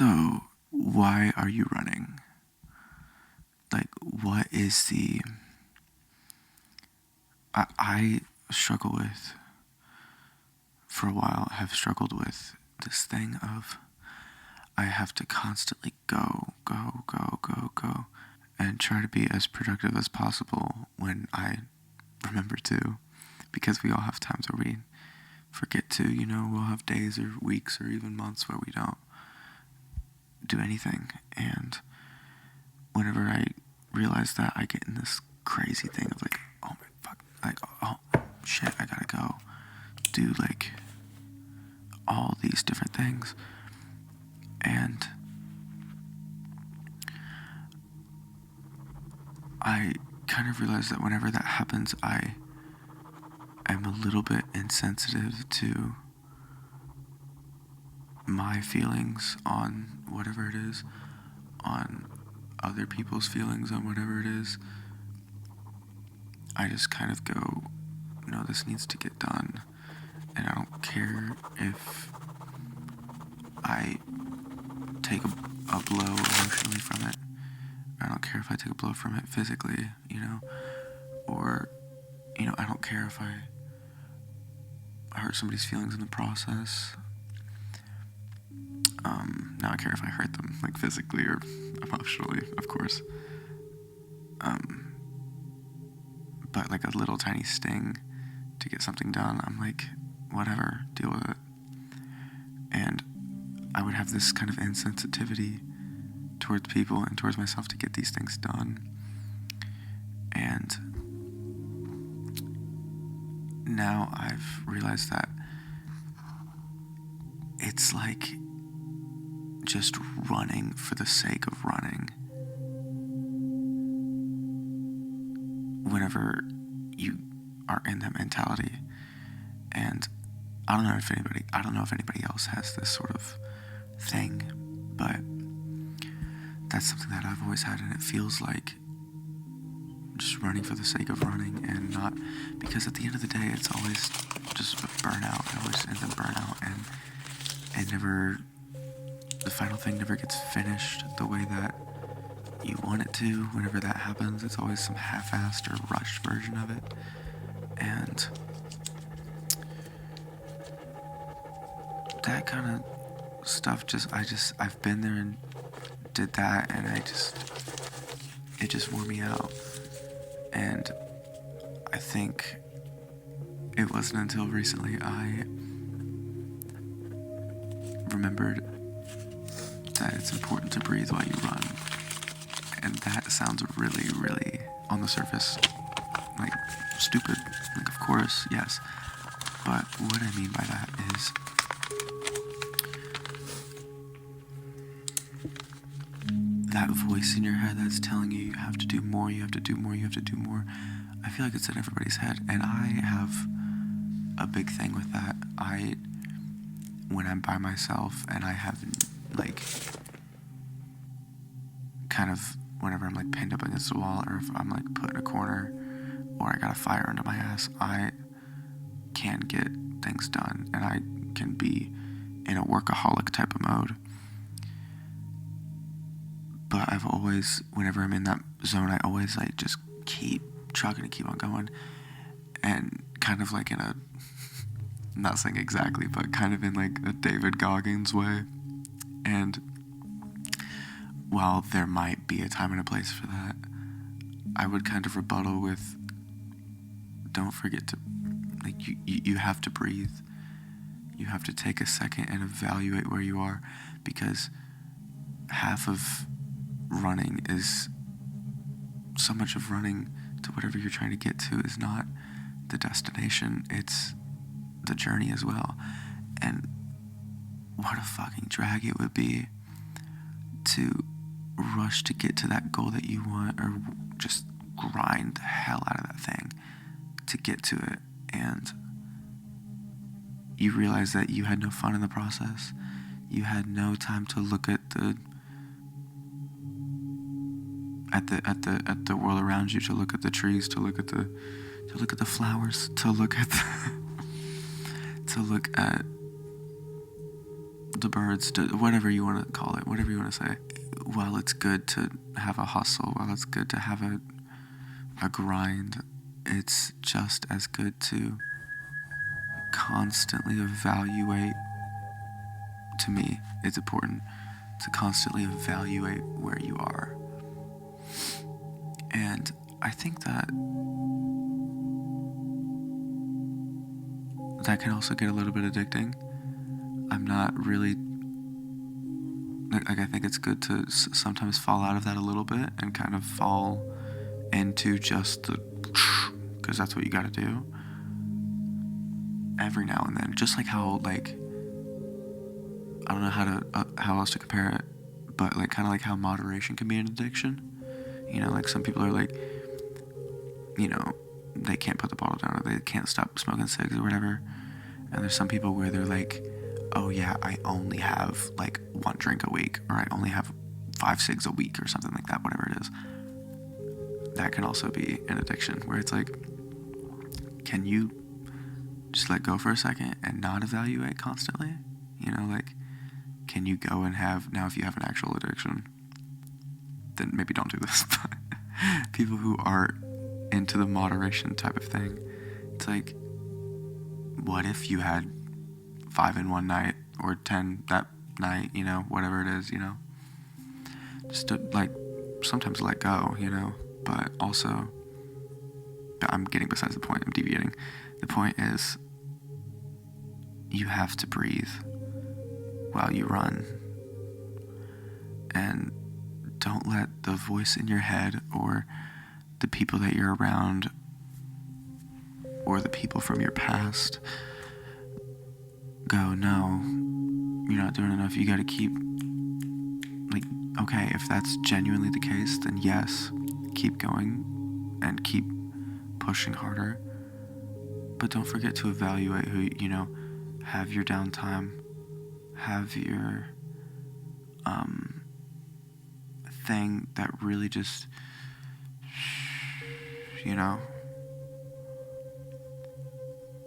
So, why are you running? Like, what is the. I struggle with, for a while, have struggled with this thing of I have to constantly go, and try to be as productive as possible when I remember to, because we all have times where we forget to, we'll have days or weeks or even months where we don't do anything. And whenever I realize that, I get in this crazy thing of like, oh my fuck, like, oh shit, I gotta go do like all these different things. And I kind of realize that whenever that happens, I am a little bit insensitive to my feelings on whatever it is, on other people's feelings on whatever it is. I just kind of go, no, this needs to get done. And I don't care if I take a blow emotionally from it. I don't care if I take a blow from it physically, or, I don't care if I hurt somebody's feelings in the process. Now I care if I hurt them, like physically or emotionally, of course. But like a little tiny sting to get something done, I'm like, whatever, deal with it. And I would have this kind of insensitivity towards people and towards myself to get these things done. And now I've realized that it's like just running for the sake of running. Whenever you are in that mentality. And I don't know if anybody else has this sort of thing, but that's something that I've always had, and it feels like just running for the sake of running, and not, because at the end of the day it's always just a burnout. It always ends in burnout, and the final thing never gets finished the way that you want it to. Whenever that happens, it's always some half-assed or rushed version of it. And that kind of stuff, I've been there and did that, and it just wore me out. And I think it wasn't until recently I remembered that it's important to breathe while you run. And that sounds really, really, on the surface, like, stupid. Like, of course, yes. But what I mean by that is, that voice in your head that's telling you have to do more, you have to do more, you have to do more. I feel like it's in everybody's head, and I have a big thing with that. When I'm by myself and I have, like, kind of, whenever I'm, like, pinned up against a wall, or if I'm, like, put in a corner, or I got a fire under my ass, I can get things done, and I can be in a workaholic type of mode. But I've always, whenever I'm in that zone, I always, like, just keep trucking and keep on going, and kind of like in a, I'm not saying exactly, but kind of in like a David Goggins way. And while there might be a time and a place for that, I would kind of rebuttal with, don't forget to, like, you have to breathe. You have to take a second and evaluate where you are, because half of running is, so much of running to whatever you're trying to get to is not the destination, it's the journey as well. And what a fucking drag it would be to rush to get to that goal that you want, or just grind the hell out of that thing to get to it, and you realize that you had no fun in the process. You had no time to look at the world around you, to look at the trees, to look at the flowers, to look at the birds, whatever you want to call it, whatever you want to say. While it's good to have a hustle, while it's good to have a grind, it's just as good to constantly evaluate. To me, it's important to constantly evaluate where you are. And I think that can also get a little bit addicting. I'm not really like I think it's good to sometimes fall out of that a little bit and kind of fall into just the, because that's what you got to do every now and then. Just like how, like, I don't know how else to compare it, but like kind of like how moderation can be an addiction. You know, like some people are like, you know, they can't put the bottle down or they can't stop smoking cigs or whatever. And there's some people where they're like, oh yeah, I only have like 1 drink a week, or I only have 5 cigs a week, or something like that, whatever it is. That can also be an addiction where it's like, can you just let go for a second and not evaluate constantly? You know, like, can you go and have, now if you have an actual addiction, then maybe don't do this, but people who are into the moderation type of thing, it's like, what if you had 5 in one night, or 10 that night, you know, whatever it is, you know, just to, like, sometimes let go, you know, but also, I'm getting besides the point, I'm deviating. The point is, you have to breathe while you run, and don't let the voice in your head, or the people that you're around, or the people from your past go, no, you're not doing enough. You got to keep, like, okay, if that's genuinely the case, then yes, keep going and keep pushing harder. But don't forget to evaluate who, you know, have your downtime, have your thing that really just, you know,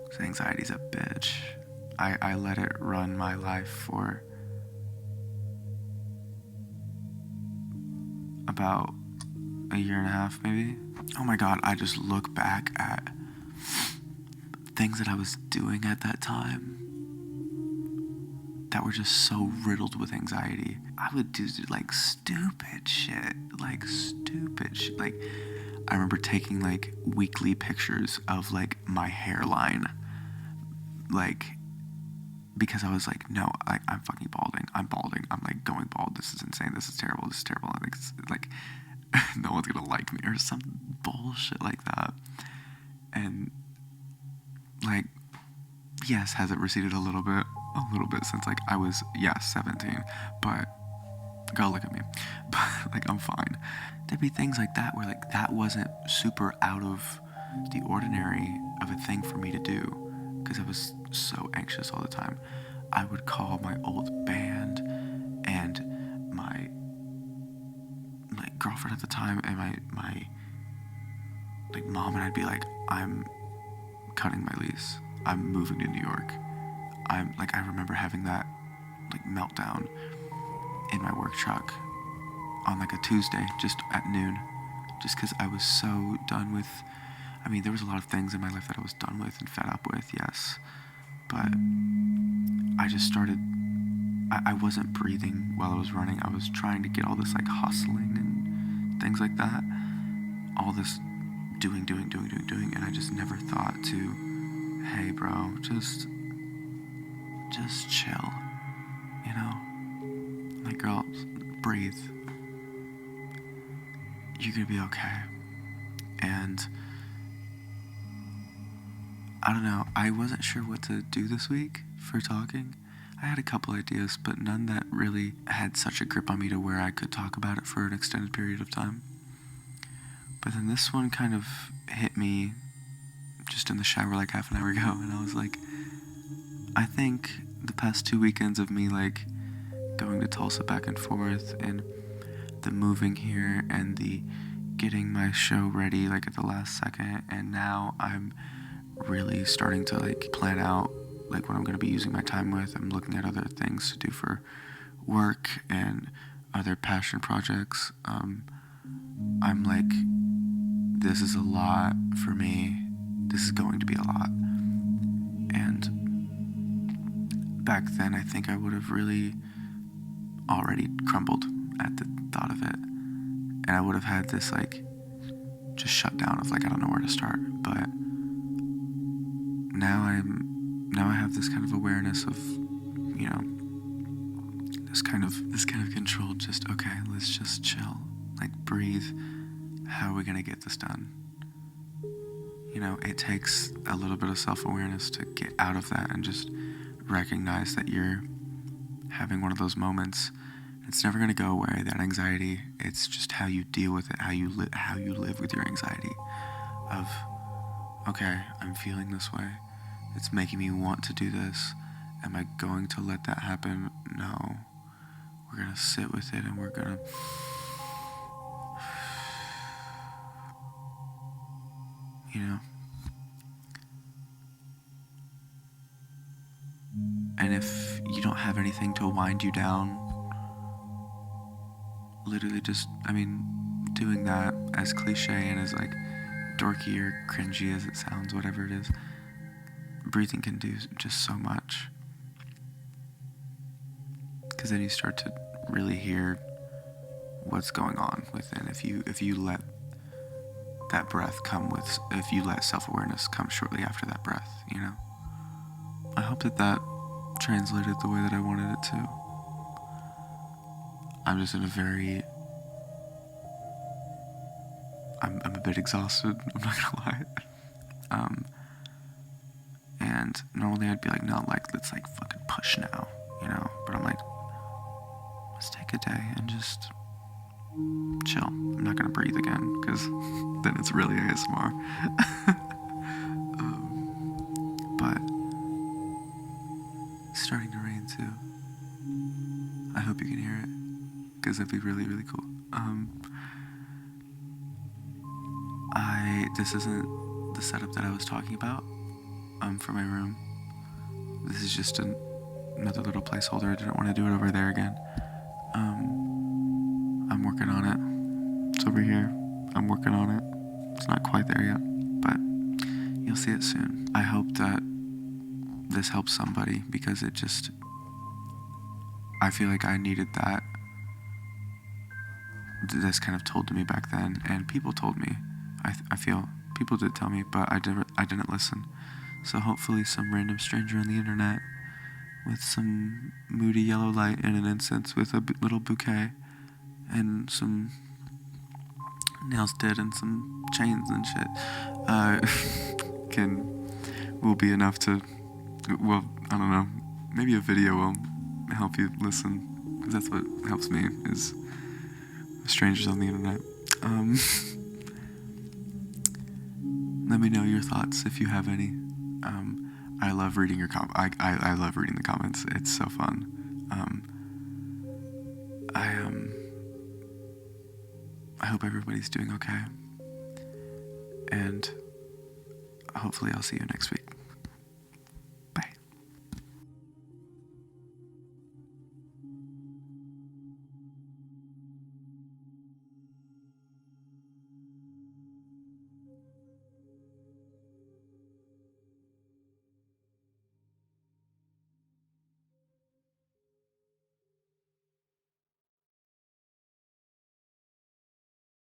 'cause anxiety's a bitch. I let it run my life for about a year and a half, maybe. Oh my god, I just look back at things that I was doing at that time that were just so riddled with anxiety. I would do like stupid shit. Like I remember taking like weekly pictures of like my hairline. Like, because I was like, no, I'm fucking balding. I'm balding. I'm like going bald. This is insane. This is terrible. This is terrible. I think it's like no one's gonna like me or some bullshit like that. And like, yes, has it receded a little bit since like I was 17, but go look at me. But like, I'm fine. There'd be things like that where like that wasn't super out of the ordinary of a thing for me to do, because I was so anxious all the time. I would call my old band and my girlfriend at the time and my like mom, and I'd be like, I'm cutting my lease. I'm moving to New York. I remember having that like meltdown in my work truck on like a Tuesday, just at noon, just because I was so done with, I mean, there was a lot of things in my life that I was done with and fed up with, yes, but I just started, I wasn't breathing while I was running. I was trying to get all this like hustling and things like that, all this doing, and I just never thought to, hey bro, just chill, you know, like, girl, breathe, you're gonna be okay. And I don't know, I wasn't sure what to do this week for talking. I had a couple ideas, but none that really had such a grip on me to where I could talk about it for an extended period of time. But then this one kind of hit me just in the shower like half an hour ago, and I was like, I think the past 2 weekends of me like going to Tulsa back and forth, and the moving here, and the getting my show ready like at the last second, and now I'm really starting to like plan out like what I'm going to be using my time with. I'm looking at other things to do for work and other passion projects. I'm like, this is a lot for me. This is going to be a lot. And back then, I think I would have really already crumbled at the thought of it. And I would have had this, like, just shut down of, like, I don't know where to start. But now I have this kind of awareness of, you know, this kind of control. Just, okay, let's just chill, like, breathe. How are we gonna get this done? You know, it takes a little bit of self-awareness to get out of that and just recognize that you're having one of those moments. It's never gonna go away, that anxiety. It's just how you deal with it, how you live with your anxiety. Of, okay, I'm feeling this way. It's making me want to do this. Am I going to let that happen? No. We're gonna sit with it and we're gonna you know. And if you don't have anything to wind you down, literally just, doing that, as cliche and as like dorky or cringy as it sounds, whatever it is, breathing can do just so much. Because then you start to really hear what's going on within. If you let that breath come with, if you let self-awareness come shortly after that breath, you know. I hope that translated the way that I wanted it to. I'm just in a very, I'm a bit exhausted, I'm not gonna lie. And normally I'd be like, no, like, let's like fucking push now, you know, but I'm like, let's take a day and just chill. I'm not gonna breathe again, because then it's really ASMR. But it's starting to rain too. I hope you can hear it, because that'd be really, really cool. This isn't the setup that I was talking about for my room. This is just another little placeholder. I didn't want to do it over there again. I'm working on it. It's over here. I'm working on it. It's not quite there yet, but you'll see it soon. I hope that this helps somebody, because it just, I feel like I needed that. This kind of told to me back then, and people told me. I feel people did tell me, but I didn't listen. So hopefully some random stranger on the internet with some moody yellow light and an incense with a little bouquet and some nails did and some chains and shit will be enough to, well, I don't know, maybe a video will help you listen, because that's what helps me, is strangers on the internet. Let me know your thoughts if you have any. I love reading your I love reading the comments. It's so fun. I hope everybody's doing okay, and hopefully I'll see you next week.